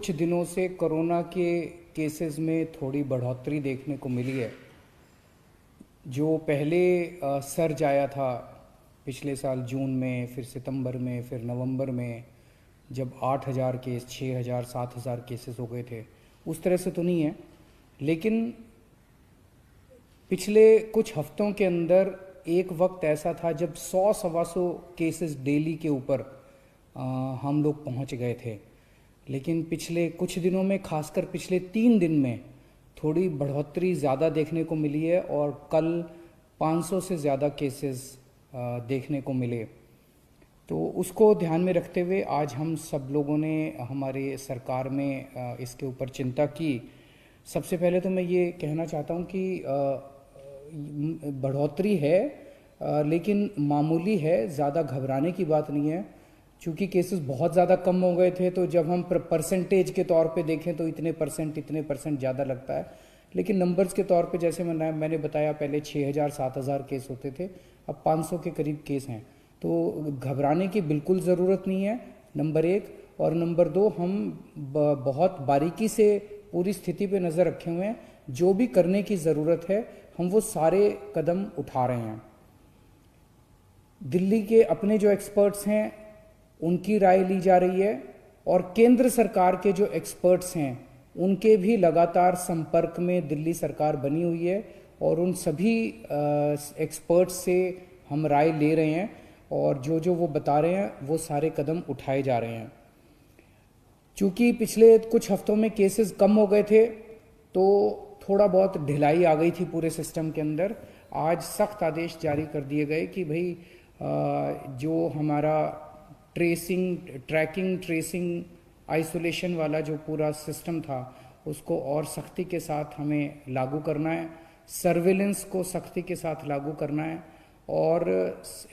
कुछ दिनों से कोरोना के केसेस में थोड़ी बढ़ोतरी देखने को मिली है। जो पहले सर्ज आया था पिछले साल जून में, फिर सितंबर में, फिर नवंबर में, जब 8,000 केस, 6,000, 7,000 केसेस हो गए थे, उस तरह से तो नहीं है। लेकिन पिछले कुछ हफ्तों के अंदर एक वक्त ऐसा था जब 100-125 केसेस डेली के ऊपर हम लोग पहुंच गए थे। लेकिन पिछले कुछ दिनों में, खासकर पिछले 3 दिन में, थोड़ी बढ़ोतरी ज़्यादा देखने को मिली है और कल 500 से ज़्यादा केसेस देखने को मिले। तो उसको ध्यान में रखते हुए आज हम सब लोगों ने हमारे सरकार में इसके ऊपर चिंता की। सबसे पहले तो मैं ये कहना चाहता हूँ कि बढ़ोतरी है, लेकिन मामूली है, ज़्यादा घबराने की बात नहीं है। चूँकि केसेस बहुत ज़्यादा कम हो गए थे, तो जब हम परसेंटेज के तौर पे देखें तो इतने परसेंट ज़्यादा लगता है। लेकिन नंबर्स के तौर पे जैसे मैंने बताया, पहले 6,000 7,000 केस होते थे, अब 500 के करीब केस हैं। तो घबराने की बिल्कुल ज़रूरत नहीं है, नंबर एक। और नंबर दो, हम बहुत बारीकी से पूरी स्थिति पे नज़र रखे हुए हैं। जो भी करने की ज़रूरत है, हम वो सारे कदम उठा रहे हैं। दिल्ली के अपने जो एक्सपर्ट्स हैं, उनकी राय ली जा रही है, और केंद्र सरकार के जो एक्सपर्ट्स हैं, उनके भी लगातार संपर्क में दिल्ली सरकार बनी हुई है, और उन सभी एक्सपर्ट्स से हम राय ले रहे हैं, और जो जो वो बता रहे हैं वो सारे कदम उठाए जा रहे हैं। चूँकि पिछले कुछ हफ्तों में केसेस कम हो गए थे, तो थोड़ा बहुत ढिलाई आ गई थी पूरे सिस्टम के अंदर। आज सख्त आदेश जारी कर दिए गए कि भाई जो हमारा ट्रैकिंग, ट्रेसिंग, आइसोलेशन वाला जो पूरा सिस्टम था, उसको और सख्ती के साथ हमें लागू करना है। सर्विलेंस को सख्ती के साथ लागू करना है, और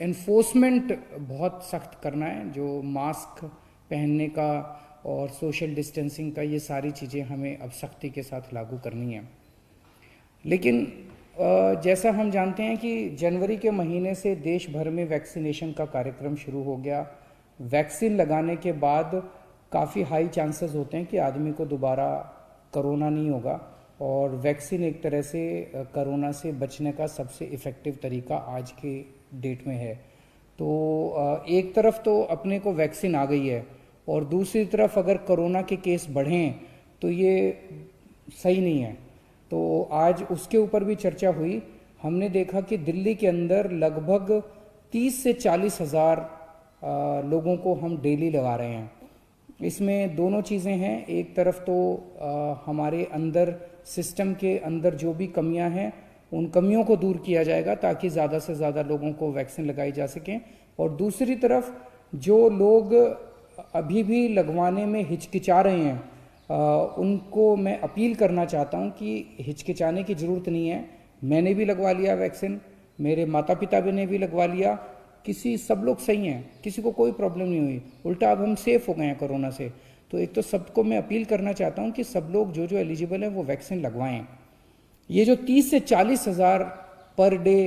एनफोर्समेंट बहुत सख्त करना है। जो मास्क पहनने का और सोशल डिस्टेंसिंग का, ये सारी चीज़ें हमें अब सख्ती के साथ लागू करनी है। लेकिन जैसा हम जानते हैं कि जनवरी के महीने से देश भर में वैक्सीनेशन का कार्यक्रम शुरू हो गया। वैक्सीन लगाने के बाद काफ़ी हाई चांसेस होते हैं कि आदमी को दोबारा कोरोना नहीं होगा, और वैक्सीन एक तरह से कोरोना से बचने का सबसे इफ़ेक्टिव तरीका आज के डेट में है। तो एक तरफ तो अपने को वैक्सीन आ गई है, और दूसरी तरफ अगर कोरोना के केस बढ़ें तो ये सही नहीं है। तो आज उसके ऊपर भी चर्चा हुई। हमने देखा कि दिल्ली के अंदर लगभग 30 से 40 हज़ार लोगों को हम डेली लगा रहे हैं। इसमें दोनों चीज़ें हैं। एक तरफ तो हमारे अंदर, सिस्टम के अंदर जो भी कमियां हैं, उन कमियों को दूर किया जाएगा ताकि ज़्यादा से ज़्यादा लोगों को वैक्सीन लगाई जा सकें। और दूसरी तरफ जो लोग अभी भी लगवाने में हिचकिचा रहे हैं, उनको मैं अपील करना चाहता हूं कि हिचकिचाने की ज़रूरत नहीं है। मैंने भी लगवा लिया वैक्सीन, मेरे माता पिता ने भी लगवा लिया, सब लोग सही हैं, किसी को कोई प्रॉब्लम नहीं हुई। उल्टा अब हम सेफ हो गए हैं कोरोना से। तो एक तो सबको मैं अपील करना चाहता हूं कि सब लोग जो जो एलिजिबल हैं वो वैक्सीन लगवाएं। ये जो 30 से 40 हज़ार पर डे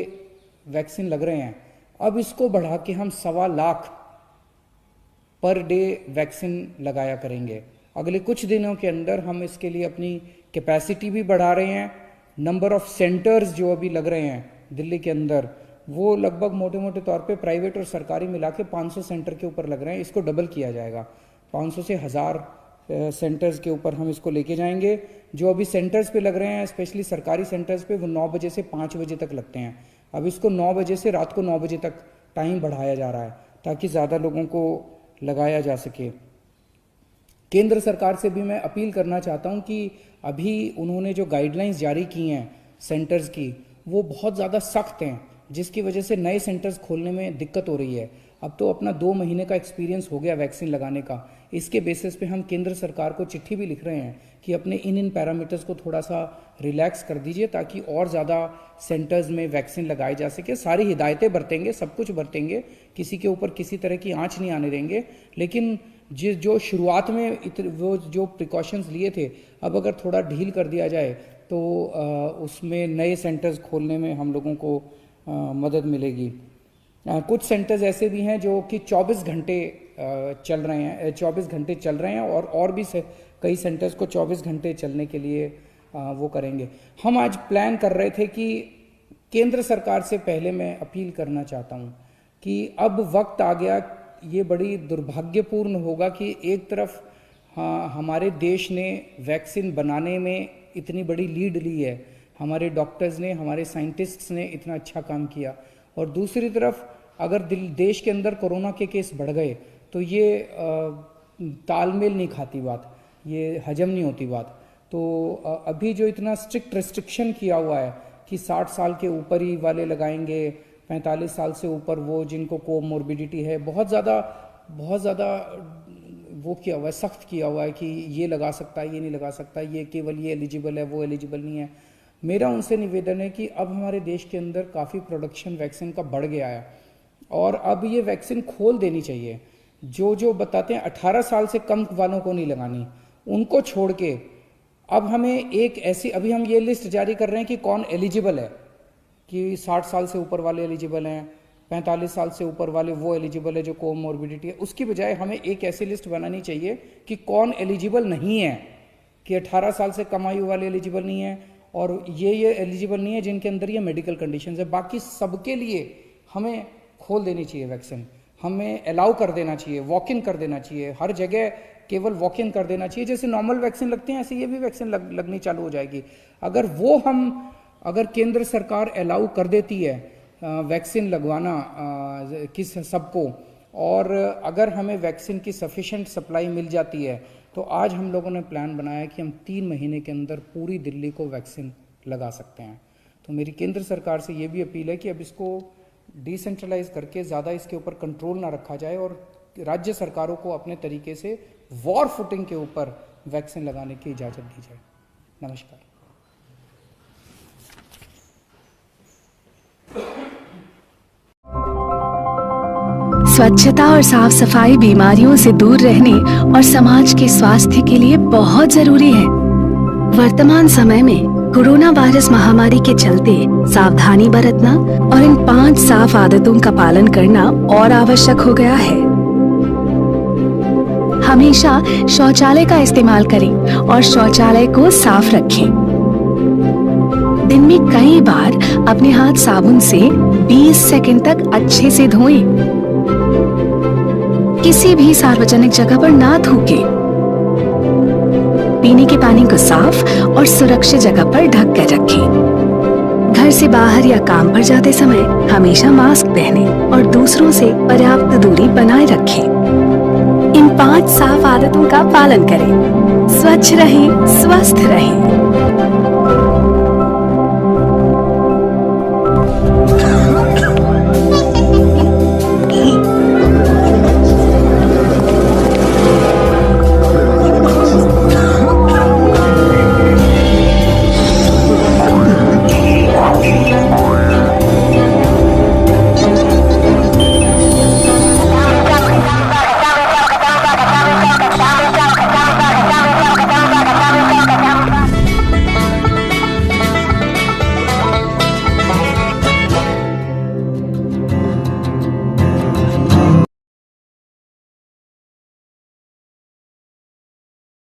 वैक्सीन लग रहे हैं, अब इसको बढ़ा के हम 1.25 लाख पर डे वैक्सीन लगाया करेंगे। अगले कुछ दिनों के अंदर हम इसके लिए अपनी कैपेसिटी भी बढ़ा रहे हैं। नंबर ऑफ सेंटर्स जो अभी लग रहे हैं दिल्ली के अंदर, वो लगभग मोटे मोटे तौर पे प्राइवेट और सरकारी मिला के 500 सेंटर के ऊपर लग रहे हैं। इसको डबल किया जाएगा, 500 से 1000 सेंटर्स के ऊपर हम इसको लेके जाएंगे। जो अभी सेंटर्स पे लग रहे हैं, स्पेशली सरकारी सेंटर्स पे, वो 9 बजे से 5 बजे तक लगते हैं। अब इसको 9 बजे से रात को 9 बजे तक टाइम बढ़ाया जा रहा है ताकि ज़्यादा लोगों को लगाया जा सके। केंद्र सरकार से भी मैं अपील करना चाहता हूं कि अभी उन्होंने जो गाइडलाइंस जारी की हैं सेंटर्स की, वो बहुत ज़्यादा सख्त हैं, जिसकी वजह से नए सेंटर्स खोलने में दिक्कत हो रही है। अब तो अपना 2 महीने का एक्सपीरियंस हो गया वैक्सीन लगाने का। इसके बेसिस पे हम केंद्र सरकार को चिट्ठी भी लिख रहे हैं कि अपने इन पैरामीटर्स को थोड़ा सा रिलैक्स कर दीजिए ताकि और ज़्यादा सेंटर्स में वैक्सीन लगाई जा सके। सारी हिदायतें बरतेंगे, सब कुछ बरतेंगे, किसी के ऊपर किसी तरह की आँच नहीं आने देंगे। लेकिन जो शुरुआत में वो जो प्रिकॉशंस लिए थे, अब अगर थोड़ा ढील कर दिया जाए तो उसमें नए सेंटर्स खोलने में हम लोगों को मदद मिलेगी। कुछ सेंटर्स ऐसे भी हैं जो कि 24 घंटे चल रहे हैं, 24 घंटे चल रहे हैं, और भी कई सेंटर्स को 24 घंटे चलने के लिए वो करेंगे। हम आज प्लान कर रहे थे कि केंद्र सरकार से पहले मैं अपील करना चाहता हूँ कि अब वक्त आ गया, ये बड़ी दुर्भाग्यपूर्ण होगा कि एक तरफ हमारे देश ने वैक्सीन बनाने में इतनी बड़ी लीड ली है, हमारे डॉक्टर्स ने, हमारे साइंटिस्ट्स ने इतना अच्छा काम किया, और दूसरी तरफ अगर देश के अंदर कोरोना के केस बढ़ गए तो ये तालमेल नहीं खाती बात, ये हजम नहीं होती बात। तो अभी जो इतना स्ट्रिक्ट रिस्ट्रिक्शन किया हुआ है कि 60 साल के ऊपर ही वाले लगाएंगे, 45 साल से ऊपर वो जिनको कोमोर्बिडिटी है, बहुत ज़्यादा वो किया हुआ है, सख्त किया हुआ है कि ये लगा सकता है, ये नहीं लगा सकता, ये केवल ये एलिजिबल है, वो एलिजिबल नहीं है। मेरा उनसे निवेदन है कि अब हमारे देश के अंदर काफ़ी प्रोडक्शन वैक्सीन का बढ़ गया है और अब ये वैक्सीन खोल देनी चाहिए। जो बताते हैं 18 साल से कम वालों को नहीं लगानी, उनको छोड़ के अब हमें एक ऐसी, अभी हम ये लिस्ट जारी कर रहे हैं कि कौन एलिजिबल है, कि 60 साल से ऊपर वाले एलिजिबल हैं, 45 साल से ऊपर वाले वो एलिजिबल है जो कोमोर्बिडिटी है। उसकी बजाय हमें एक ऐसी लिस्ट बनानी चाहिए कि कौन एलिजिबल नहीं है, कि 18 साल से कम आयु वाले एलिजिबल नहीं है और ये एलिजिबल नहीं है जिनके अंदर ये मेडिकल कंडीशंस है। बाकी सबके लिए हमें खोल देनी चाहिए वैक्सीन, हमें अलाउ कर देना चाहिए, वॉक इन कर देना चाहिए, हर जगह केवल वॉक इन कर देना चाहिए। जैसे नॉर्मल वैक्सीन लगती है ऐसे ये भी वैक्सीन लगनी चालू हो जाएगी। अगर केंद्र सरकार अलाउ कर देती है वैक्सीन लगवाना किस सबको, और अगर हमें वैक्सीन की सफिशिएंट सप्लाई मिल जाती है, तो आज हम लोगों ने प्लान बनाया कि हम 3 महीने के अंदर पूरी दिल्ली को वैक्सीन लगा सकते हैं। तो मेरी केंद्र सरकार से ये भी अपील है कि अब इसको डिसेंट्रलाइज करके ज़्यादा इसके ऊपर कंट्रोल ना रखा जाए और राज्य सरकारों को अपने तरीके से वॉर फुटिंग के ऊपर वैक्सीन लगाने की इजाज़त दी जाए। नमस्कार। स्वच्छता और साफ सफाई बीमारियों से दूर रहने और समाज के स्वास्थ्य के लिए बहुत जरूरी है। वर्तमान समय में कोरोना वायरस महामारी के चलते सावधानी बरतना और इन 5 साफ आदतों का पालन करना और आवश्यक हो गया है। हमेशा शौचालय का इस्तेमाल करें और शौचालय को साफ रखें। दिन में कई बार अपने हाथ साबुन से 20 सेकंड तक अच्छे से धोएं। किसी भी सार्वजनिक जगह पर ना थूकें। पीने के पानी को साफ और सुरक्षित जगह पर ढक कर रखें। घर से बाहर या काम पर जाते समय हमेशा मास्क पहनें और दूसरों से पर्याप्त दूरी बनाए रखें। इन 5 साफ आदतों का पालन करें। स्वच्छ रहें, स्वस्थ रहें।